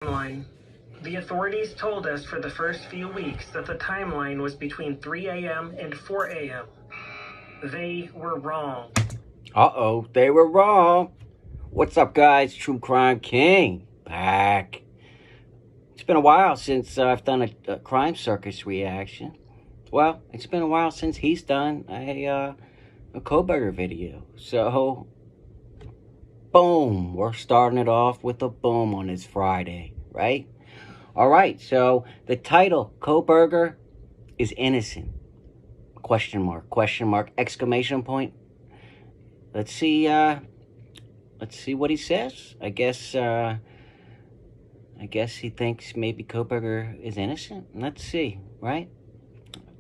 timeline. The authorities told us for the first few weeks that the timeline was between 3 a.m. and 4 a.m. They were wrong. Uh-oh, they were wrong. What's up, guys? True Crime King back. It's been a while since I've done a Crime Circus reaction. Well, it's been a while since he's done a Kohberger video. So, boom, we're starting it off with a boom on this Friday, right? All right, so the title, Kohberger is innocent. Question mark, exclamation point. Let's see what he says. I guess he thinks maybe Kohberger is innocent. Let's see, right?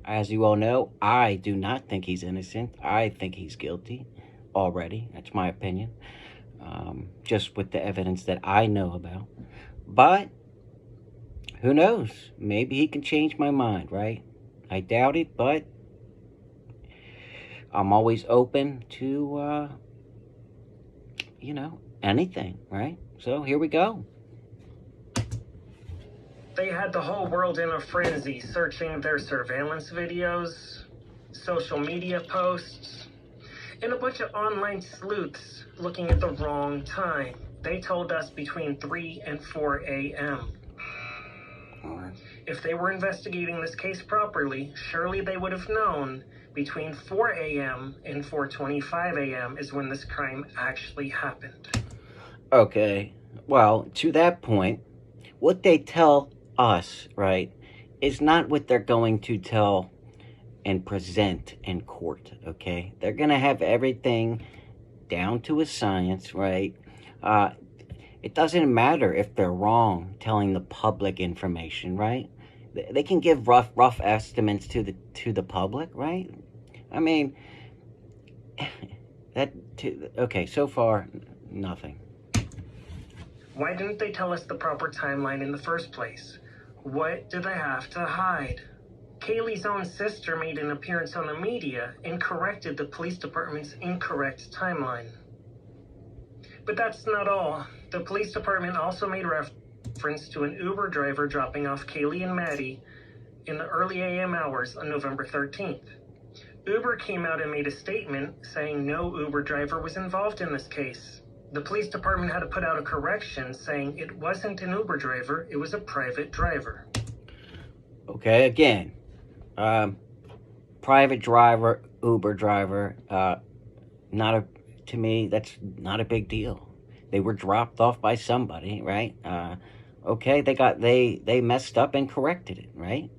As you all know, I do not think he's innocent. I think he's guilty already. That's my opinion. Just with the evidence that I know about. But who knows? Maybe he can change my mind, right? I doubt it, but I'm always open to, anything, right? So here we go. They had the whole world in a frenzy searching their surveillance videos, social media posts, and a bunch of online sleuths looking at the wrong time. They told us between 3 and 4 a.m. If they were investigating this case properly, surely they would have known between 4 a.m. and 4:25 a.m. is when this crime actually happened. Okay, well, to that point, what they tell us, right, is not what they're going to tell and present in court, okay? They're going to have everything down to a science, right? It doesn't matter if they're wrong telling the public information, right? They can give rough estimates to the public, right? I mean, okay, so far, nothing. Why didn't they tell us the proper timeline in the first place? What did they have to hide? Kaylee's own sister made an appearance on the media and corrected the police department's incorrect timeline. But that's not all. The police department also made reference to an Uber driver dropping off Kaylee and Maddie in the early AM hours on November 13th. Uber came out and made a statement saying no Uber driver was involved in this case. The police department had to put out a correction saying it wasn't an Uber driver, it was a private driver. Okay, again, private driver, Uber driver, to me, that's not a big deal. They were dropped off by somebody, right? Okay, they messed up and corrected it, right?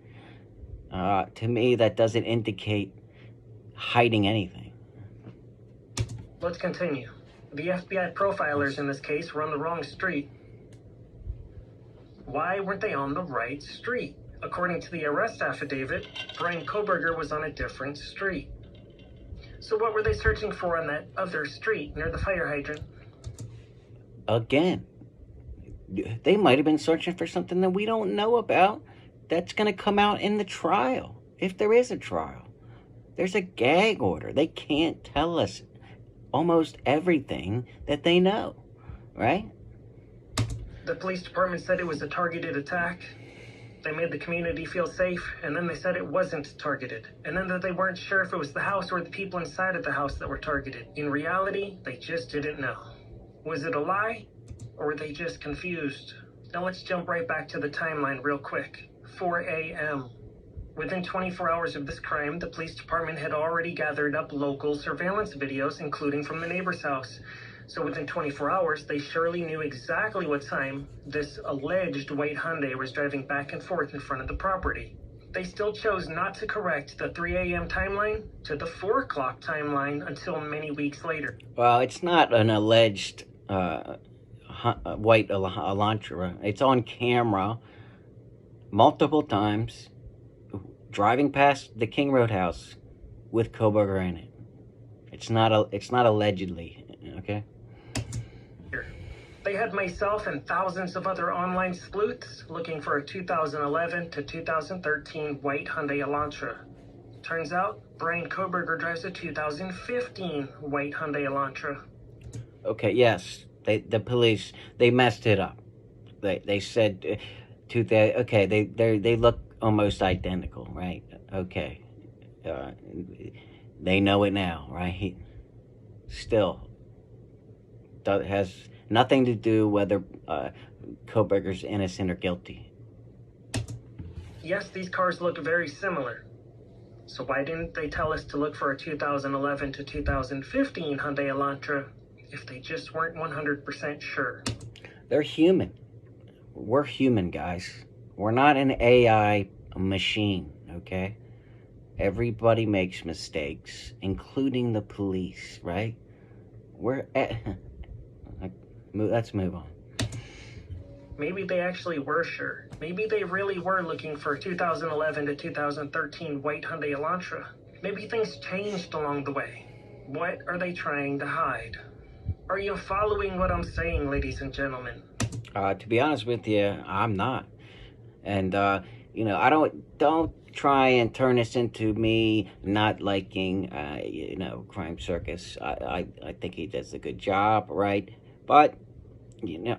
To me, that doesn't indicate hiding anything. Let's continue. The FBI profilers in this case were on the wrong street. Why weren't they on the right street? According to the arrest affidavit, Brian Kohberger was on a different street. So what were they searching for on that other street near the fire hydrant? Again, they might have been searching for something that we don't know about that's going to come out in the trial, if there is a trial. There's a gag order. They can't tell us almost everything that they know, right? The police department said it was a targeted attack. They made the community feel safe, and then they said it wasn't targeted. And then that they weren't sure if it was the house or the people inside of the house that were targeted. In reality, they just didn't know. Was it a lie, or were they just confused? Now let's jump right back to the timeline real quick. 4 a.m. Within 24 hours of this crime, the police department had already gathered up local surveillance videos, including from the neighbor's house. So within 24 hours, they surely knew exactly what time this alleged white Hyundai was driving back and forth in front of the property. They still chose not to correct the 3 a.m. timeline to the 4 o'clock timeline until many weeks later. Well, it's not an alleged white Elantra. It's on camera multiple times driving past the King Road house with Kohberger in it. It's not allegedly, okay? They had myself and thousands of other online sleuths looking for a 2011 to 2013 white Hyundai Elantra. Turns out, Brian Kohberger drives a 2015 white Hyundai Elantra. Okay, yes, the police, they messed it up. They said to the okay. They look almost identical, right? Okay, uh, they know it now, right? Still, that has nothing to do whether Kohberger's innocent or guilty. Yes, these cars look very similar. So why didn't they tell us to look for a 2011 to 2015 Hyundai Elantra if they just weren't 100% sure? They're human. We're human, guys. We're not an AI machine, okay? Everybody makes mistakes, including the police, right? Let's move on. Maybe they actually were sure. Maybe they really were looking for a 2011 to 2013 white Hyundai Elantra. Maybe things changed along the way. What are they trying to hide? Are you following what I'm saying, ladies and gentlemen? To be honest with you, I'm not. And I don't try and turn this into me not liking Crime Circus. I think he does a good job, right? But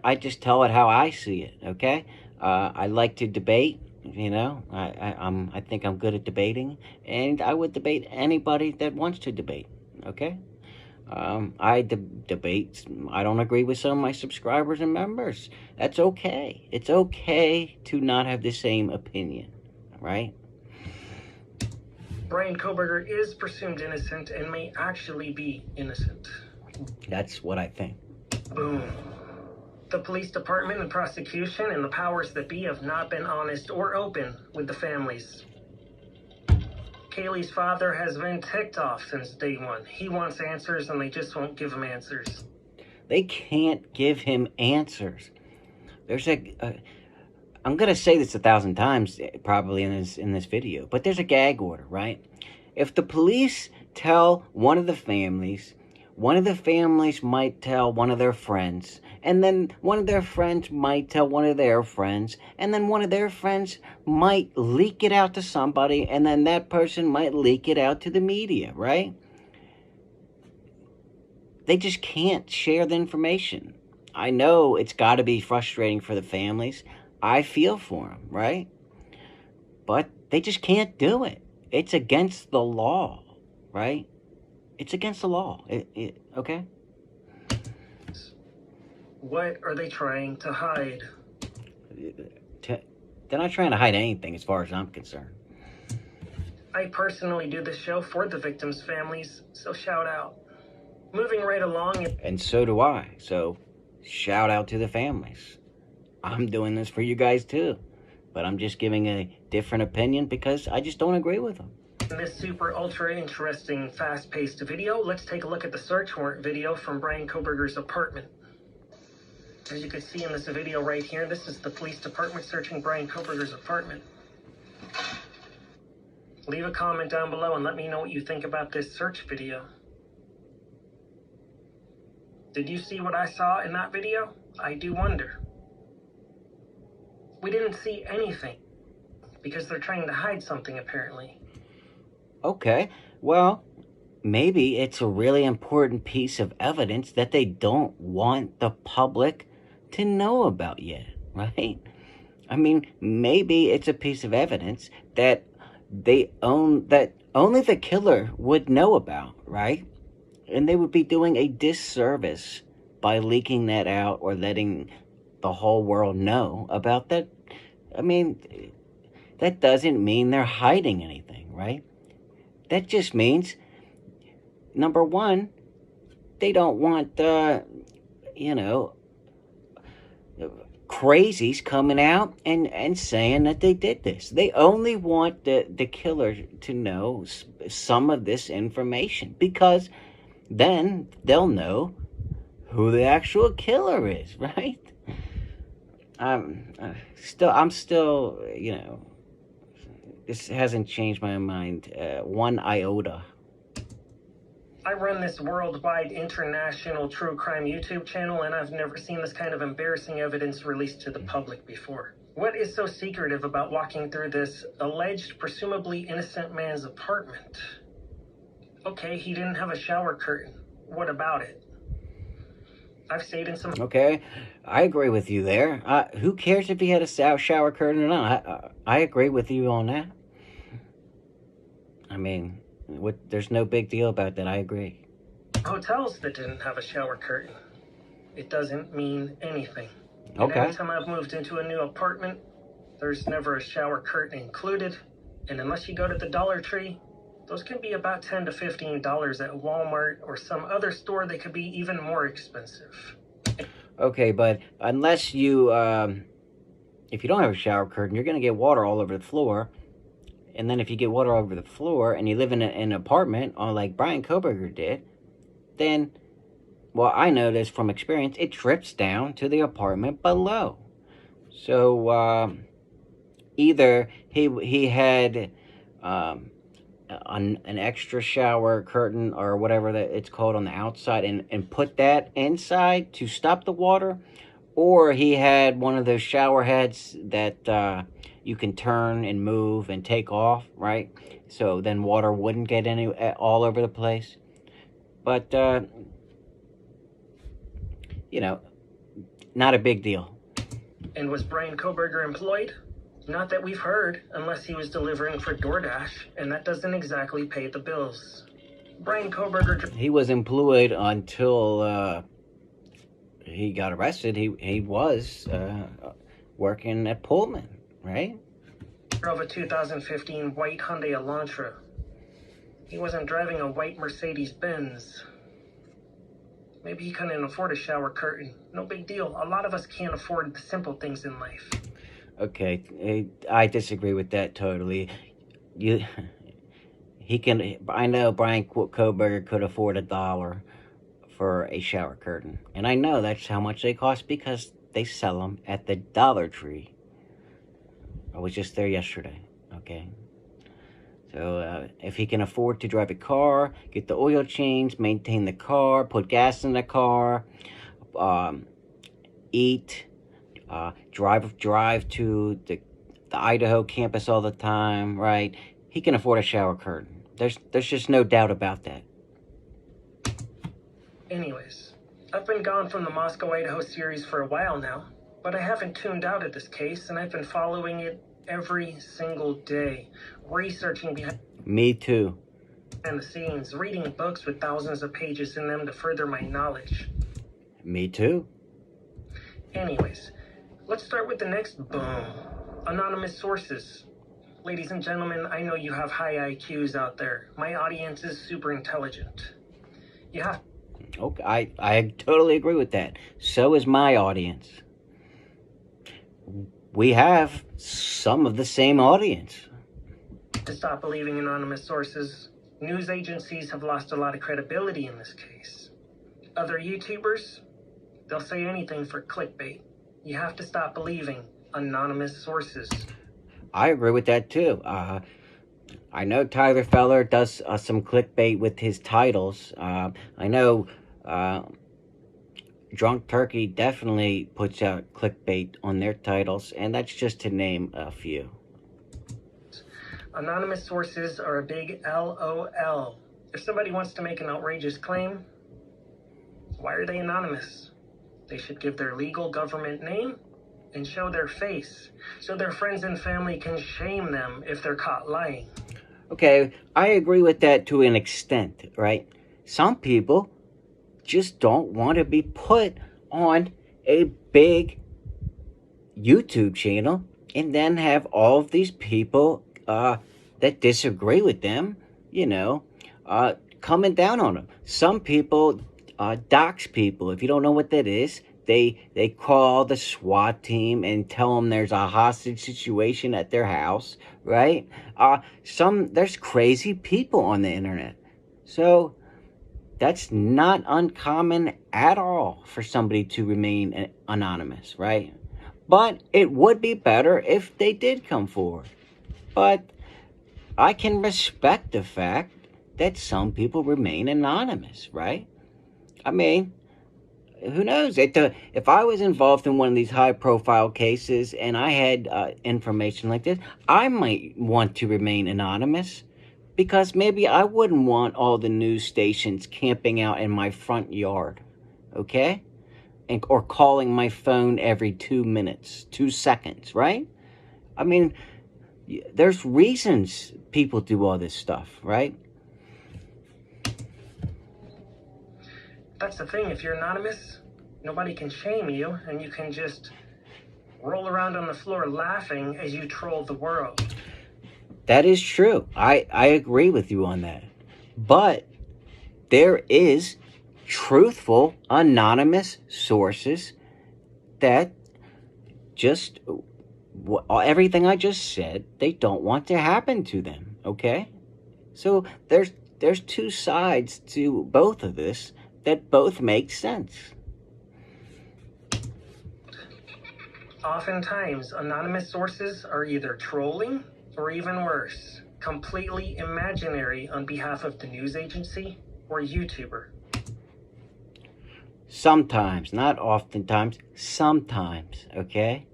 I just tell it how I see it, okay? I like to debate, I think I'm good at debating, and I would debate anybody that wants to debate, okay? I debate. I don't agree with some of my subscribers and members. That's okay. It's okay to not have the same opinion, right? Brian Kohberger is presumed innocent and may actually be innocent. That's what I think. Boom. The police department and prosecution and the powers that be have not been honest or open with the families. Kaylee's father has been ticked off since day one. He wants answers and they just won't give him answers. They can't give him answers. There's I'm gonna say this 1,000 times probably in this video, but there's a gag order, right? If the police tell one of the families might tell one of their friends, and then one of their friends might tell one of their friends, and then one of their friends might leak it out to somebody, and then that person might leak it out to the media, right? They just can't share the information. I know it's got to be frustrating for the families. I feel for them, right? But they just can't do it. It's against the law, right? It's against the law, okay? What are they trying to hide? They're not trying to hide anything as far as I'm concerned. I personally do this show for the victims' families, so shout out. Moving right along. And so do I, so shout out to the families. I'm doing this for you guys too, but I'm just giving a different opinion because I just don't agree with them. In this super ultra interesting fast-paced video, let's take a look at the search warrant video from Brian Kohberger's apartment. As you can see in this video right here, this is the police department searching Brian Kohberger's apartment. Leave a comment down below and let me know what you think about this search video. Did you see what I saw in that video? I do wonder. We didn't see anything because they're trying to hide something apparently. Okay, well, maybe it's a really important piece of evidence that they don't want the public to know about yet, right? I mean, maybe it's a piece of evidence that that only the killer would know about, right? And they would be doing a disservice by leaking that out or letting the whole world know about that. I mean, that doesn't mean they're hiding anything, right? That just means, number one, they don't want, crazies coming out and saying that they did this. They only want the killer to know some of this information because then they'll know who the actual killer is, right? I'm still, this hasn't changed my mind one iota. I run this worldwide international true crime YouTube channel, and I've never seen this kind of embarrassing evidence released to the public before. What is so secretive about walking through this alleged, presumably innocent man's apartment? Okay, he didn't have a shower curtain. What about it? I've stayed in some. Okay, I agree with you there. Who cares if he had a shower curtain or not? I agree with you on that. I mean, there's no big deal about that. I agree. Hotels that didn't have a shower curtain. It doesn't mean anything. And Okay. every time I've moved into a new apartment, there's never a shower curtain included. And unless you go to the Dollar Tree, those can be about $10 to $15 at Walmart or some other store. They could be even more expensive. Okay, but unless you, if you don't have a shower curtain, you're going to get water all over the floor. And then if you get water all over the floor and you live in an apartment, like Brian Kohberger did, then, well, I know this from experience, it drips down to the apartment below. So, either he had an extra shower curtain or whatever that it's called on the outside and put that inside to stop the water, or he had one of those shower heads that you can turn and move and take off, right? So then water wouldn't get all over the place. But not a big deal. And was Brian Kohberger employed? Not that we've heard, unless he was delivering for DoorDash, and that doesn't exactly pay the bills. Brian Kohberger... He was employed until he got arrested. He was working at Pullman, right? Drove a 2015 white Hyundai Elantra. He wasn't driving a white Mercedes-Benz. Maybe he couldn't afford a shower curtain. No big deal. A lot of us can't afford the simple things in life. Okay, I disagree with that totally. I know Brian Kohberger could afford $1 for a shower curtain. And I know that's how much they cost because they sell them at the Dollar Tree. I was just there yesterday, okay? So if he can afford to drive a car, get the oil changed, maintain the car, put gas in the car, eat, drive to the Idaho campus all the time, right? He can afford a shower curtain. There's just no doubt about that. Anyways, I've been gone from the Moscow, Idaho series for a while now, but I haven't tuned out of this case, and I've been following it every single day, researching behind Me too. the scenes, reading books with thousands of pages in them to further my knowledge. Me too. Anyways, let's start with the next boom. Anonymous sources. Ladies and gentlemen, I know you have high IQs out there. My audience is super intelligent. You have... Okay, I totally agree with that. So is my audience. We have some of the same audience. to stop believing anonymous sources. News agencies have lost a lot of credibility in this case. Other YouTubers, they'll say anything for clickbait. You have to stop believing anonymous sources. I agree with that too. I know Tyler Feller does some clickbait with his titles. I know Drunk Turkey definitely puts out clickbait on their titles, and that's just to name a few. Anonymous sources are a big LOL. If somebody wants to make an outrageous claim, why are they anonymous? They should give their legal government name and show their face, so their friends and family can shame them if they're caught lying. Okay, I agree with that to an extent, right? Some people just don't want to be put on a big YouTube channel and then have all of these people that disagree with them, coming down on them. Some people dox people. If you don't know what that is, they call the SWAT team and tell them there's a hostage situation at their house, right? There's crazy people on the internet. So that's not uncommon at all for somebody to remain anonymous, right? But it would be better if they did come forward. But I can respect the fact that some people remain anonymous, right? I mean, who knows? If I was involved in one of these high-profile cases and I had information like this, I might want to remain anonymous because maybe I wouldn't want all the news stations camping out in my front yard, okay? or calling my phone every 2 minutes, 2 seconds, right? I mean, there's reasons people do all this stuff, right? That's the thing. If you're anonymous, nobody can shame you, and you can just roll around on the floor laughing as you troll the world. That is true. I agree with you on that. But there is truthful, anonymous sources that just everything I just said, they don't want to happen to them, okay? So there's two sides to both of this that both make sense. Oftentimes, anonymous sources are either trolling or even worse, completely imaginary on behalf of the news agency or YouTuber. Sometimes, not oftentimes, sometimes, okay?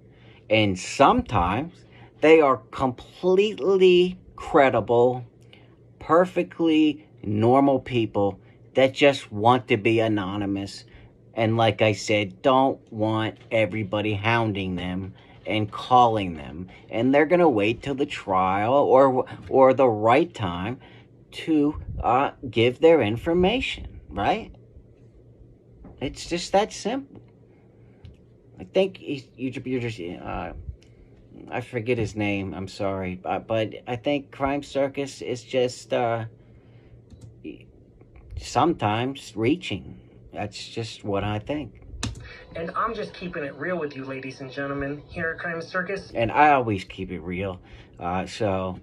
And sometimes they are completely credible, perfectly normal people that just want to be anonymous. And like I said, don't want everybody hounding them and calling them. And they're going to wait till the trial or the right time to give their information, right? It's just that simple. I think you're just, I forget his name, I'm sorry. But I think Crime Circus is just sometimes reaching. That's just what I think. And I'm just keeping it real with you, ladies and gentlemen, here at Crime Circus. And I always keep it real. So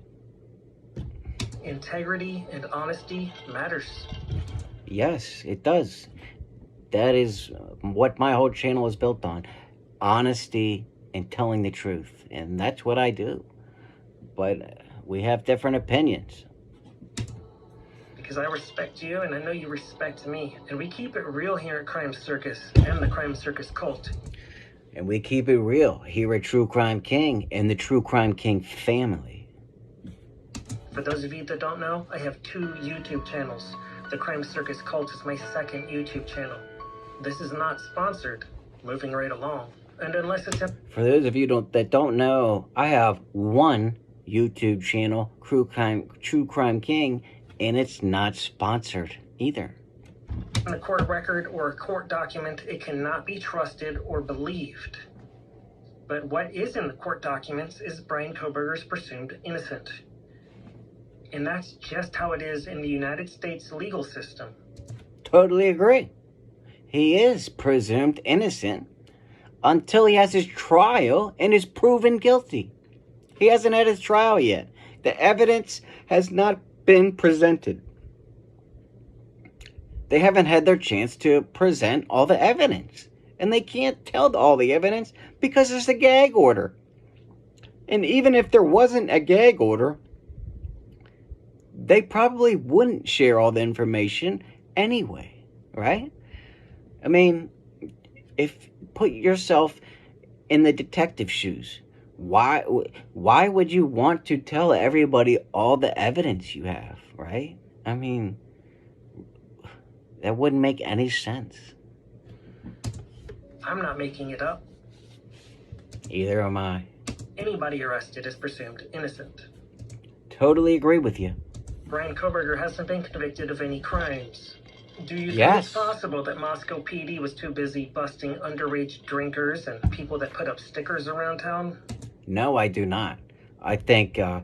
integrity and honesty matters. Yes, it does. That is what my whole channel is built on. Honesty and telling the truth. And that's what I do. But we have different opinions. Because I respect you, and I know you respect me. And we keep it real here at Crime Circus and the Crime Circus cult. And we keep it real here at True Crime King and the True Crime King family. For those of you that don't know, I have 2 YouTube channels. The Crime Circus cult is my second YouTube channel. This is not sponsored. Moving right along. And unless it's For those of you that don't know, I have one YouTube channel, True Crime King, and it's not sponsored either. in a court record or a court document, it cannot be trusted or believed. But what is in the court documents is Brian Kohberger's presumed innocent. And that's just how it is in the United States legal system. Totally agree. He is presumed innocent until he has his trial and is proven guilty. He hasn't had his trial yet. The evidence has not been presented. They haven't had their chance to present all the evidence. And they can't tell all the evidence because there's a gag order. And even if there wasn't a gag order, they probably wouldn't share all the information anyway, right? I mean, put yourself in the detective shoes. Why would you want to tell everybody all the evidence you have, right? I mean, that wouldn't make any sense. I'm not making it up. Either am I. Anybody arrested is presumed innocent. Totally agree with you. Brian Kohberger hasn't been convicted of any crimes. Do you think Yes. it's possible that Moscow PD was too busy busting underage drinkers and people that put up stickers around town? No, I do not. I think the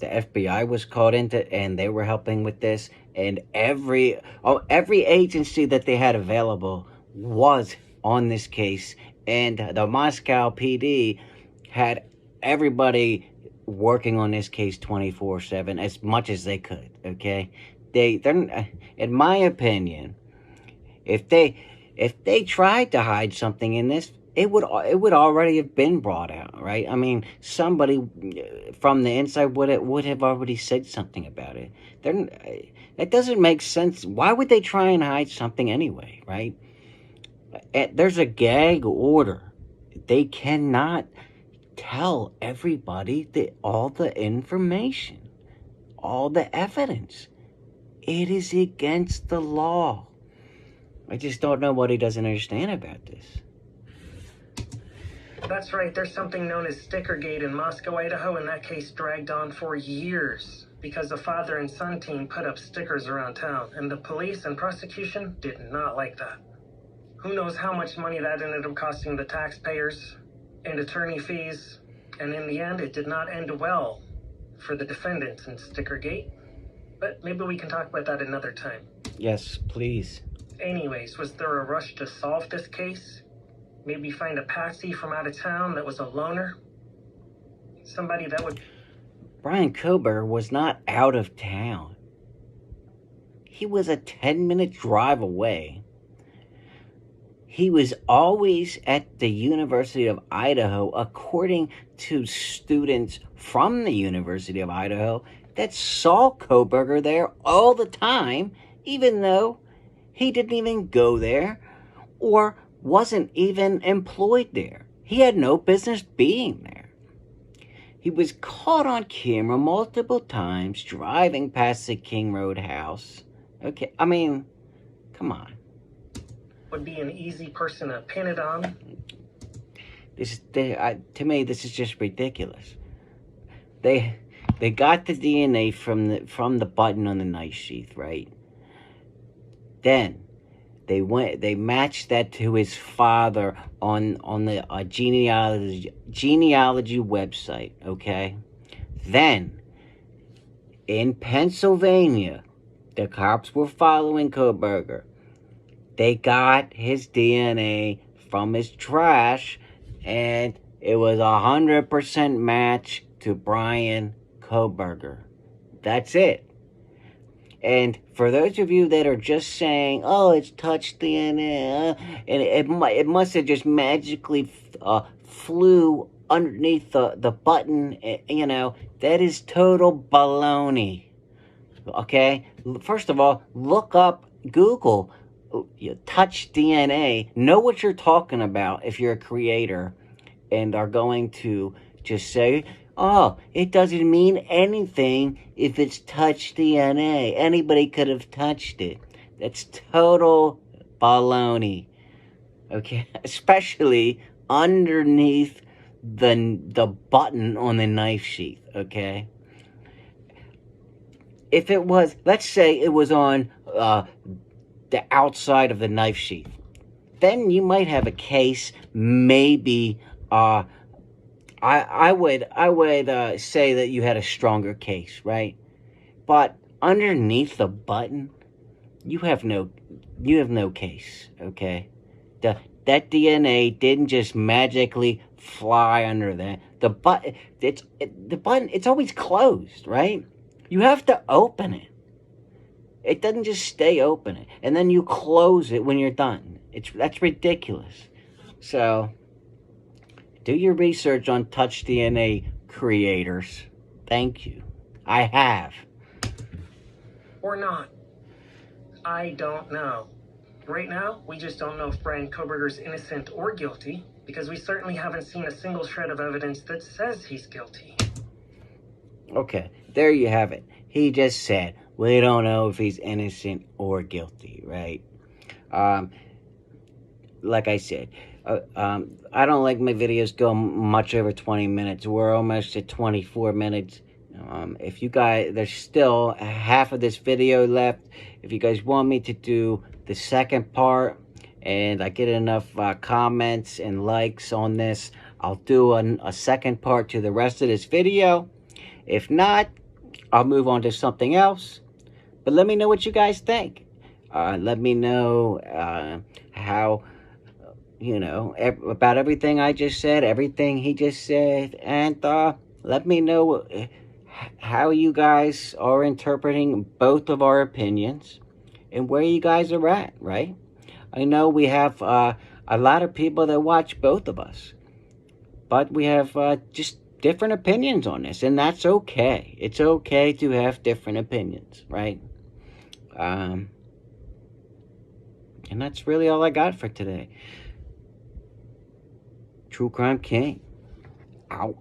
FBI was called into, and they were helping with this, and every agency that they had available was on this case, and the Moscow PD had everybody working on this case 24/7 as much as they could. Okay, they're in my opinion, if they tried to hide something in this, it would already have been brought out, right? I mean, somebody from the inside would have already said something about it. That doesn't make sense. Why would they try and hide something anyway, right? There's a gag order. They cannot tell everybody all the information, all the evidence. It is against the law. I just don't know what he doesn't understand about this. That's right, there's something known as Stickergate in Moscow, Idaho, and that case dragged on for years because the father and son team put up stickers around town, and the police and prosecution did not like that. Who knows how much money that ended up costing the taxpayers and attorney fees, and in the end, it did not end well for the defendants in Stickergate. But maybe we can talk about that another time. Yes, please. Anyways, was there a rush to solve this case? Maybe find a patsy from out of town that was a loner? Somebody that would... Brian Kohberger was not out of town. He was a 10-minute drive away. He was always at the University of Idaho, according to students from the University of Idaho that saw Kohberger there all the time, even though he didn't even go there or wasn't even employed there. He had no business being there. He was caught on camera multiple times driving past the King Road house. Okay, I mean, come on. Would be an easy person to pin it on. To me, this is just ridiculous. They got the DNA from the button on the knife sheath, right? Then they matched that to his father on the genealogy website, okay? Then in Pennsylvania, the cops were following Kohberger. They got his DNA from his trash, and it was 100% match to Brian Kohberger. That's it. And for those of you that are just saying, oh, it's touch DNA, and it must have just magically flew underneath the button, that is total baloney. Okay? First of all, look up, Google, touch DNA. Know what you're talking about if you're a creator and are going to just say, oh, it doesn't mean anything if it's touch DNA. Anybody could have touched it. That's total baloney. Okay? Especially underneath the button on the knife sheath. Okay? If it was, let's say it was on the outside of the knife sheath, then you might have a case. Maybe I would say that you had a stronger case, right? But underneath the button, you have no case, okay? That DNA didn't just magically fly under that. The button, it's always closed, right? You have to open it. It doesn't just stay open, and then you close it when you're done. That's ridiculous. So, do your research on Touch DNA creators. Thank you. I have. Or not. I don't know. Right now, we just don't know if Brian Kohberger's innocent or guilty, because we certainly haven't seen a single shred of evidence that says he's guilty. Okay, there you have it. He just said, we don't know if he's innocent or guilty, right? Like I said, I don't like my videos go much over 20 minutes. We're almost at 24 minutes. If you guys, there's still half of this video left. If you guys want me to do the second part, and I get enough comments and likes on this, I'll do a second part to the rest of this video. If not, I'll move on to something else. But let me know what you guys think. Let me know how, about everything I just said, everything he just said. And let me know how you guys are interpreting both of our opinions and where you guys are at, right? I know we have a lot of people that watch both of us. But we have just different opinions on this, and that's okay. It's okay to have different opinions, right? And that's really all I got for today. True Crime King, out.